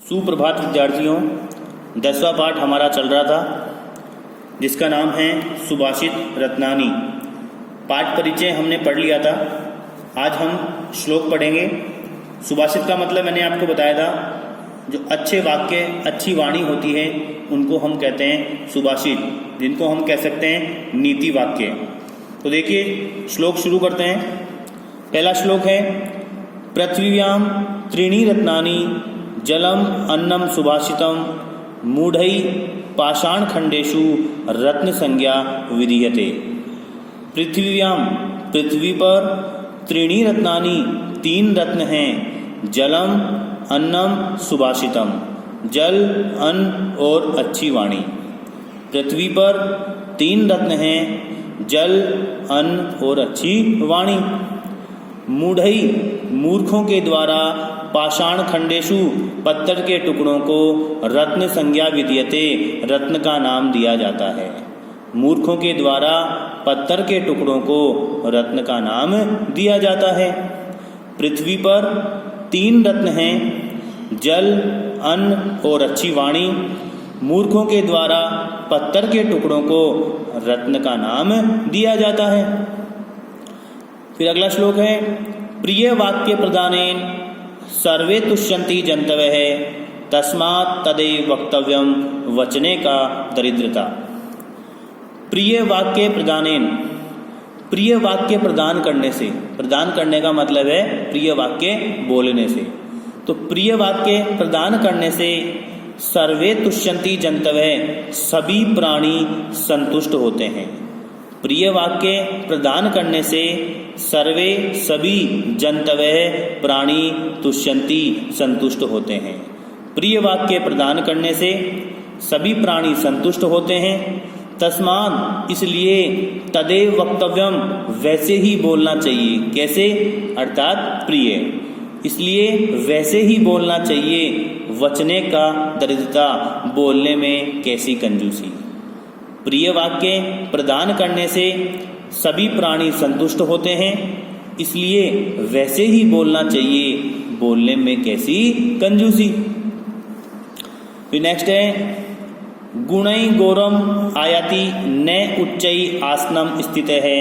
सुप्रभात विद्यार्थियों, 10वां पाठ हमारा चल रहा था जिसका नाम है सुभाषित रत्नानी। पाठ परिचय हमने पढ़ लिया था। आज हम श्लोक पढ़ेंगे। सुभाषित का मतलब मैंने आपको बताया था, जो अच्छे वाक्य अच्छी वाणी होती है उनको हम कहते हैं सुभाषित, जिनको हम कह सकते हैं नीति वाक्य। तो देखिए श्लोक शुरू करते हैं। पहला श्लोक है पृथ्व्याम त्रीणि रत्नानि जलम अन्नम सुभाषितम मूढ़ै पाषाण खंडेषु रत्न संज्ञा विधीयते। पृथ्व्याम पृथ्वी पर त्रीणि रत्नानि तीन रत्न हैं, जलम अन्नम सुभाषितम जल अन्न और अच्छी वाणी। पृथ्वी पर तीन रत्न हैं, जल अन्न और अच्छी वाणी। मूढ़ै मूर्खों के द्वारा पाषाण खंडेषु पत्थर के टुकड़ों को रत्न संज्ञा विधीयते रत्न का नाम दिया जाता है। मूर्खों के द्वारा पत्थर के टुकड़ों को रत्न का नाम दिया जाता है। पृथ्वी पर तीन रत्न हैं, जल अन्न और अच्छी वाणी। मूर्खों के द्वारा पत्थर के टुकड़ों को रत्न का नाम दिया जाता है। फिर अगला श्लोक है प्रिय वाक्य प्रदानेन सर्वे तुष्यन्ति जन्तवः तस्मात् तदेव वक्तव्यम वचने का दरिद्रता। प्रिय वाक्य प्रदानेन, प्रिय वाक्य प्रदान करने से, प्रदान करने का मतलब है प्रिय वाक्य बोलने से। तो प्रिय वाक्य प्रदान करने से सर्वे तुष्यन्ति जन्तवः सभी प्राणी संतुष्ट होते हैं। प्रिय वाक्य प्रदान करने से सर्वे सभी जन्तवः प्राणी तुष्यन्ति संतुष्ट होते हैं। प्रिय वाक्य प्रदान करने से सभी प्राणी संतुष्ट होते हैं। तस्मात् इसलिए तदेव वक्तव्यम वैसे ही बोलना चाहिए। कैसे? अर्थात प्रिय, इसलिए वैसे ही बोलना चाहिए। वचने का दरिद्रता, बोलने में कैसी कंजूसी। प्रिय वाक्य प्रदान करने से सभी प्राणी संतुष्ट होते हैं, इसलिए वैसे ही बोलना चाहिए। बोलने में कैसी कंजूसी। फिर नेक्स्ट है गुणै गौरम आयाति न उच्चै आसनम स्थित है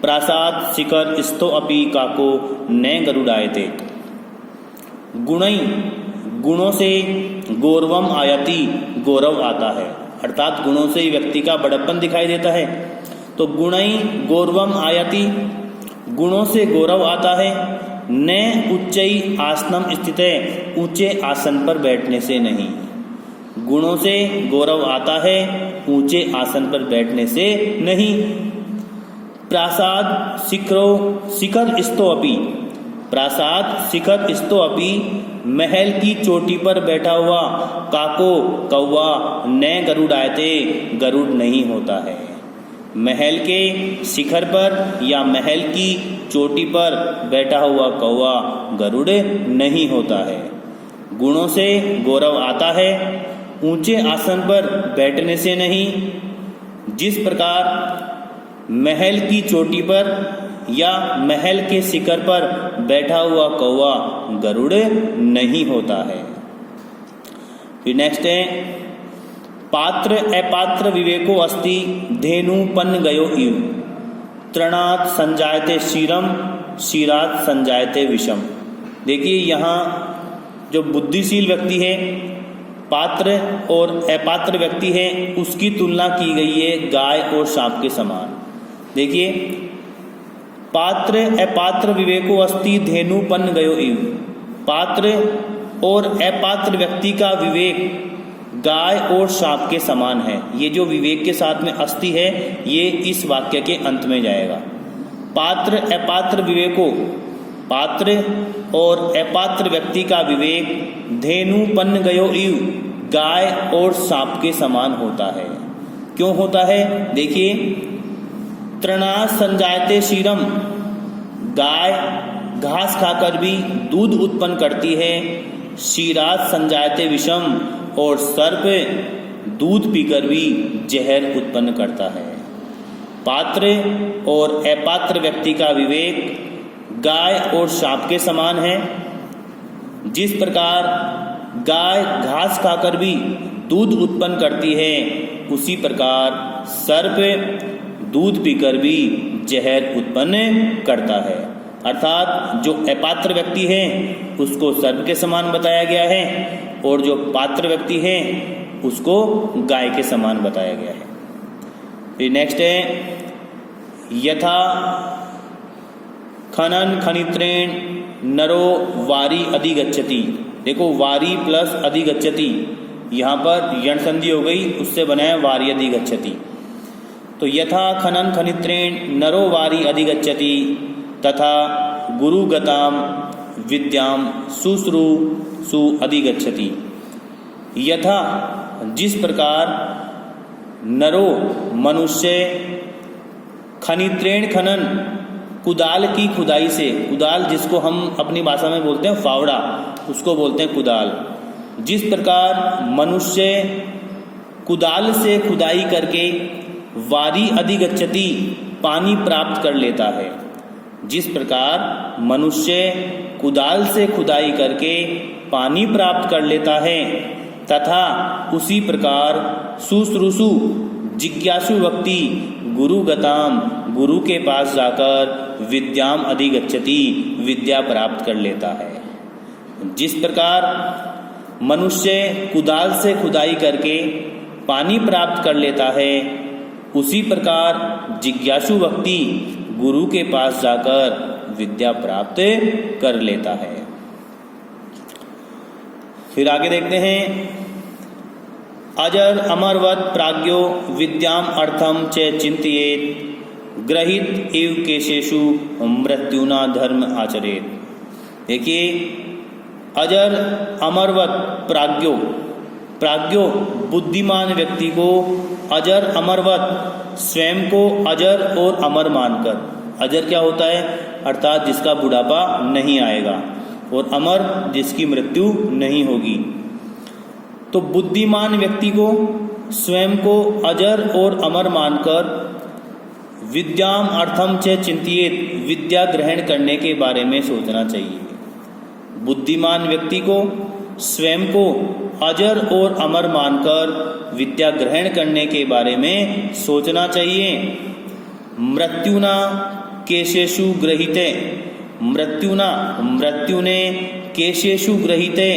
प्रासाद शिखर स्थो अपि काको न गरुड़ायते। गुणै गुणों से गौरवम आयाति गौरव आता है, अर्थात गुणों से ही व्यक्ति का बड़प्पन दिखाई देता है। तो गुणै गौरवम आयाति, गुणों से गौरव आता है। न उच्चै आसनम स्थित है, ऊंचे आसन पर बैठने से नहीं। गुणों से गौरव आता है, ऊंचे आसन पर बैठने से नहीं। प्रासाद शिखर स्थो अपि, प्रासाद शिखर स्थो अपि महल की चोटी पर बैठा हुआ काको कौवा न गरुड़ायते गरुड़ नहीं होता है। महल के शिखर पर या महल की चोटी पर बैठा हुआ कौवा गरुड़ नहीं होता है। गुणों से गौरव आता है, ऊंचे आसन पर बैठने से नहीं। जिस प्रकार महल की चोटी पर या महल के शिखर पर बैठा हुआ कौवा गरुड़ नहीं होता है। फिर नेक्स्ट है पात्र अपात्र विवेको अस्ति धेनु पन्न गयो इव तृणात् संजायते क्षीरम क्षीरात् संजायते विषम। देखिए यहाँ जो बुद्धिशील व्यक्ति है, पात्र और अपात्र व्यक्ति है, उसकी तुलना की गई है गाय और सांप के समान। देखिए पात्र अपात्र विवेको अस्ति धेनु पन्न गयो इव, पात्र और अपात्र व्यक्ति का विवेक गाय और सांप के समान है। ये जो विवेक के साथ में अस्ति है, ये इस वाक्य के अंत में जाएगा। पात्र अपात्र विवेको, पात्र और अपात्र व्यक्ति का विवेक धेनु पन्न गयो इव गाय और सांप के समान होता है। क्यों होता है? देखिए तृणात् संजायते क्षीरम, गाय घास खाकर भी दूध उत्पन्न करती है। क्षीरात् संजायते विषम, और सर्प दूध पीकर भी जहर उत्पन्न करता है। पात्र और अपात्र व्यक्ति का विवेक गाय और सांप के समान है। जिस प्रकार गाय घास खाकर भी दूध उत्पन्न करती है, उसी प्रकार सर्प दूध पीकर भी जहर उत्पन्न करता है। अर्थात जो अपात्र व्यक्ति है उसको सर्प के समान बताया गया है और जो पात्र व्यक्ति है उसको गाय के समान बताया गया है। फिर नेक्स्ट है यथा खनन खनित्रेण नरो वारी अधिगच्छति। देखो वारी प्लस अधिगच्छति, यहाँ पर यण संधि हो गई, उससे बना है वारी अधिगच्छति। तो यथा खनन खनित्रेण नरो वारी अधिगच्छति तथा गुरुगताम विद्याम शुश्रूषु अधिगच्छति। यथा जिस प्रकार नरो मनुष्य खनित्रेण खनन कुदाल की खुदाई से, कुदाल जिसको हम अपनी भाषा में बोलते हैं फावड़ा, उसको बोलते हैं कुदाल। जिस प्रकार मनुष्य कुदाल से खुदाई करके वारी अधिगच्छति पानी प्राप्त कर लेता है, जिस प्रकार मनुष्य कुदाल से खुदाई करके पानी प्राप्त कर लेता है, तथा उसी प्रकार शुश्रूषु जिज्ञासु व्यक्ति गुरुगताम गुरु के पास जाकर विद्याम अधिगच्छति विद्या प्राप्त कर लेता है। जिस प्रकार मनुष्य कुदाल से खुदाई करके पानी प्राप्त कर लेता है, उसी प्रकार जिज्ञासु व्यक्ति गुरु के पास जाकर विद्या प्राप्त कर लेता है। फिर आगे देखते हैं अजर अमरवत प्राज्ञो विद्याम अर्थम च चिंतयेत ग्रहित इव केशेषु मृत्युना धर्म आचरेत। देखिए अजर अमरवत प्राज्ञो, प्राज्ञो बुद्धिमान व्यक्ति को अजर अमरवत स्वयं को अजर और अमर मानकर, अजर क्या होता है अर्थात जिसका बुढ़ापा नहीं आएगा, और अमर जिसकी मृत्यु नहीं होगी। तो बुद्धिमान व्यक्ति को स्वयं को अजर और अमर मानकर विद्याम अर्थम च चिंतियेत विद्या ग्रहण करने के बारे में सोचना चाहिए। बुद्धिमान व्यक्ति को स्वयं को अजर और अमर मानकर विद्या ग्रहण करने के बारे में सोचना चाहिए। मृत्युना केशेषु गृहीते, मृत्युना मृत्यु ने केशेषु गृहीते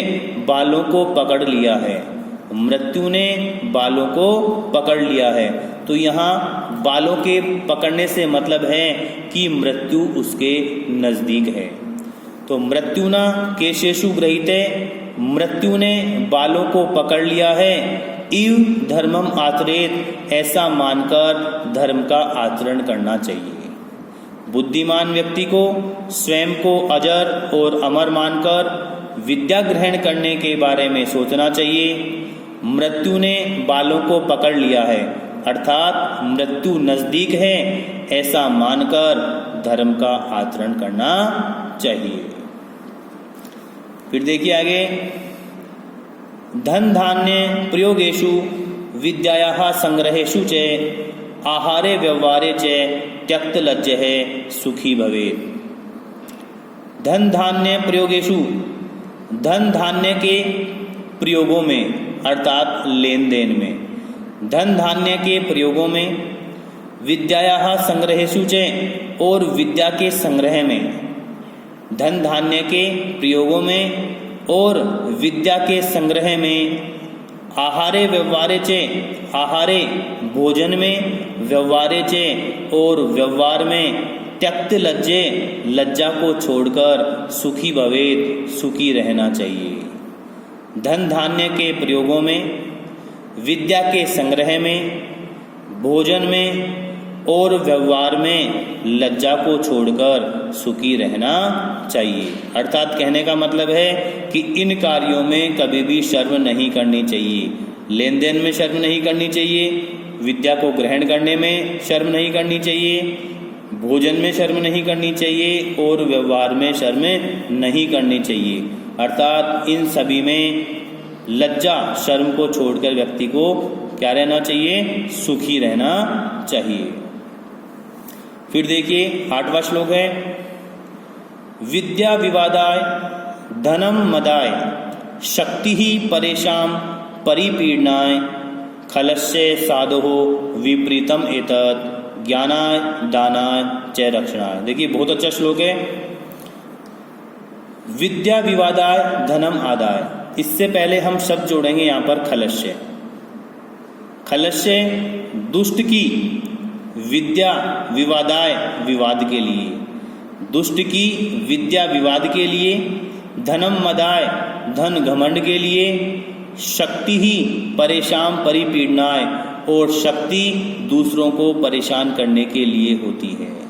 बालों को पकड़ लिया है, मृत्यु ने बालों को पकड़ लिया है। तो यहाँ बालों के पकड़ने से मतलब है कि मृत्यु उसके नजदीक है। तो मृत्युना केशेषु गृहीते, मृत्यु ने बालों को पकड़ लिया है, इव धर्मम आचरेत ऐसा मानकर धर्म का आचरण करना चाहिए। बुद्धिमान व्यक्ति को स्वयं को अजर और अमर मानकर विद्या ग्रहण करने के बारे में सोचना चाहिए। मृत्यु ने बालों को पकड़ लिया है अर्थात मृत्यु नजदीक है ऐसा मानकर धर्म का आचरण करना चाहिए। फिर देखिए आगे धन धान्य प्रयोगेषु विद्यायाः संग्रहेषु च आहारे व्यवहारे च त्यक्त लज्जः सुखी भवेत्। धन धान्य प्रयोगेषु, धन धान्य के प्रयोगों में अर्थात लेन देन में, धन धान्य के प्रयोगों में, विद्यायाः संग्रहेषु च और विद्या के संग्रह में, धन धान्य के प्रयोगों में और विद्या के संग्रह में, आहारे व्यवहारे चे, आहारे भोजन में, व्यवहारे चे और व्यवहार में, त्यक्त लज्जे लज्जा को छोड़कर सुखी भवेत् सुखी रहना चाहिए। धन धान्य के प्रयोगों में, विद्या के संग्रह में, भोजन में और व्यवहार में लज्जा को छोड़कर सुखी रहना चाहिए। अर्थात कहने का मतलब है कि इन कार्यों में कभी भी शर्म नहीं करनी चाहिए। लेन देन में शर्म नहीं करनी चाहिए, विद्या को ग्रहण करने में शर्म नहीं करनी चाहिए, भोजन में शर्म नहीं करनी चाहिए और व्यवहार में शर्म नहीं करनी चाहिए। अर्थात इन सभी में लज्जा शर्म को छोड़कर व्यक्ति को क्या रहना चाहिए, सुखी रहना चाहिए। फिर देखिए 8वां श्लोक है विद्या विवादाय धनम मदाय शक्ति ही परेशान परिपीडनाय खलस्य साधो विपरीतम एतत् ज्ञानाय दानाय च रक्षणाय। देखिए बहुत अच्छा श्लोक है। विद्या विवादाय धनम आदाय, इससे पहले हम शब्द जोड़ेंगे यहाँ पर खलस्य। खलस्य दुष्ट की, विद्या विवादाय विवाद के लिए, दुष्ट की विद्या विवाद के लिए, धनम मदाय धन घमंड के लिए, शक्ति ही परेशान परिपीडनाय और शक्ति दूसरों को परेशान करने के लिए होती है।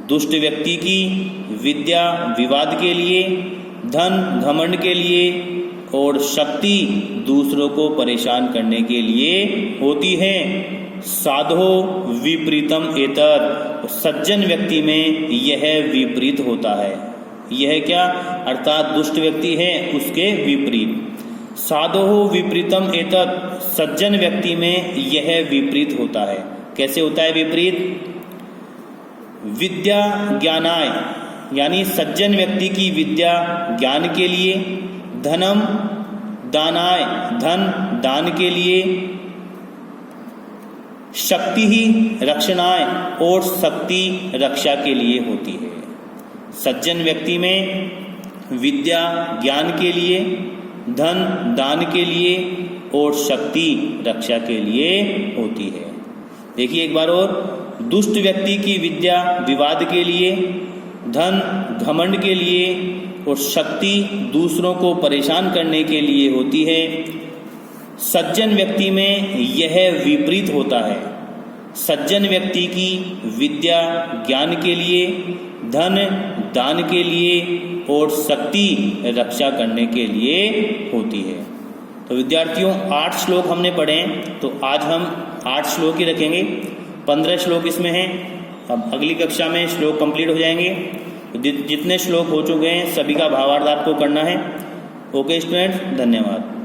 दुष्ट व्यक्ति की विद्या विवाद के लिए, धन घमंड के लिए और शक्ति दूसरों को परेशान करने के लिए होती है। साधो विपरीतम एतत्, सज्जन व्यक्ति में यह विपरीत होता है। यह क्या, अर्थात दुष्ट व्यक्ति है उसके विपरीत। साधो विपरीतम एतत्, सज्जन व्यक्ति में यह विपरीत होता है। कैसे होता है विपरीत? विद्या ज्ञानाय, यानी सज्जन व्यक्ति की विद्या ज्ञान के लिए, धनम दानाय धन दान के लिए, शक्ति ही रक्षणाय और शक्ति रक्षा के लिए होती है। सज्जन व्यक्ति में विद्या ज्ञान के लिए, धन दान के लिए और शक्ति रक्षा के लिए होती है। देखिए एक बार और, दुष्ट व्यक्ति की विद्या विवाद के लिए, धन घमंड के लिए और शक्ति दूसरों को परेशान करने के लिए होती है। सज्जन व्यक्ति में यह विपरीत होता है। सज्जन व्यक्ति की विद्या ज्ञान के लिए, धन दान के लिए और शक्ति रक्षा करने के लिए होती है। तो विद्यार्थियों 8 श्लोक हमने पढ़े हैं, तो आज हम 8 श्लोक ही रखेंगे। 15 श्लोक इसमें हैं। अब अगली कक्षा में श्लोक कंप्लीट हो जाएंगे। जितने श्लोक हो चुके हैं सभी का भावार्थ आपको करना है। ओके स्टूडेंट्स, धन्यवाद।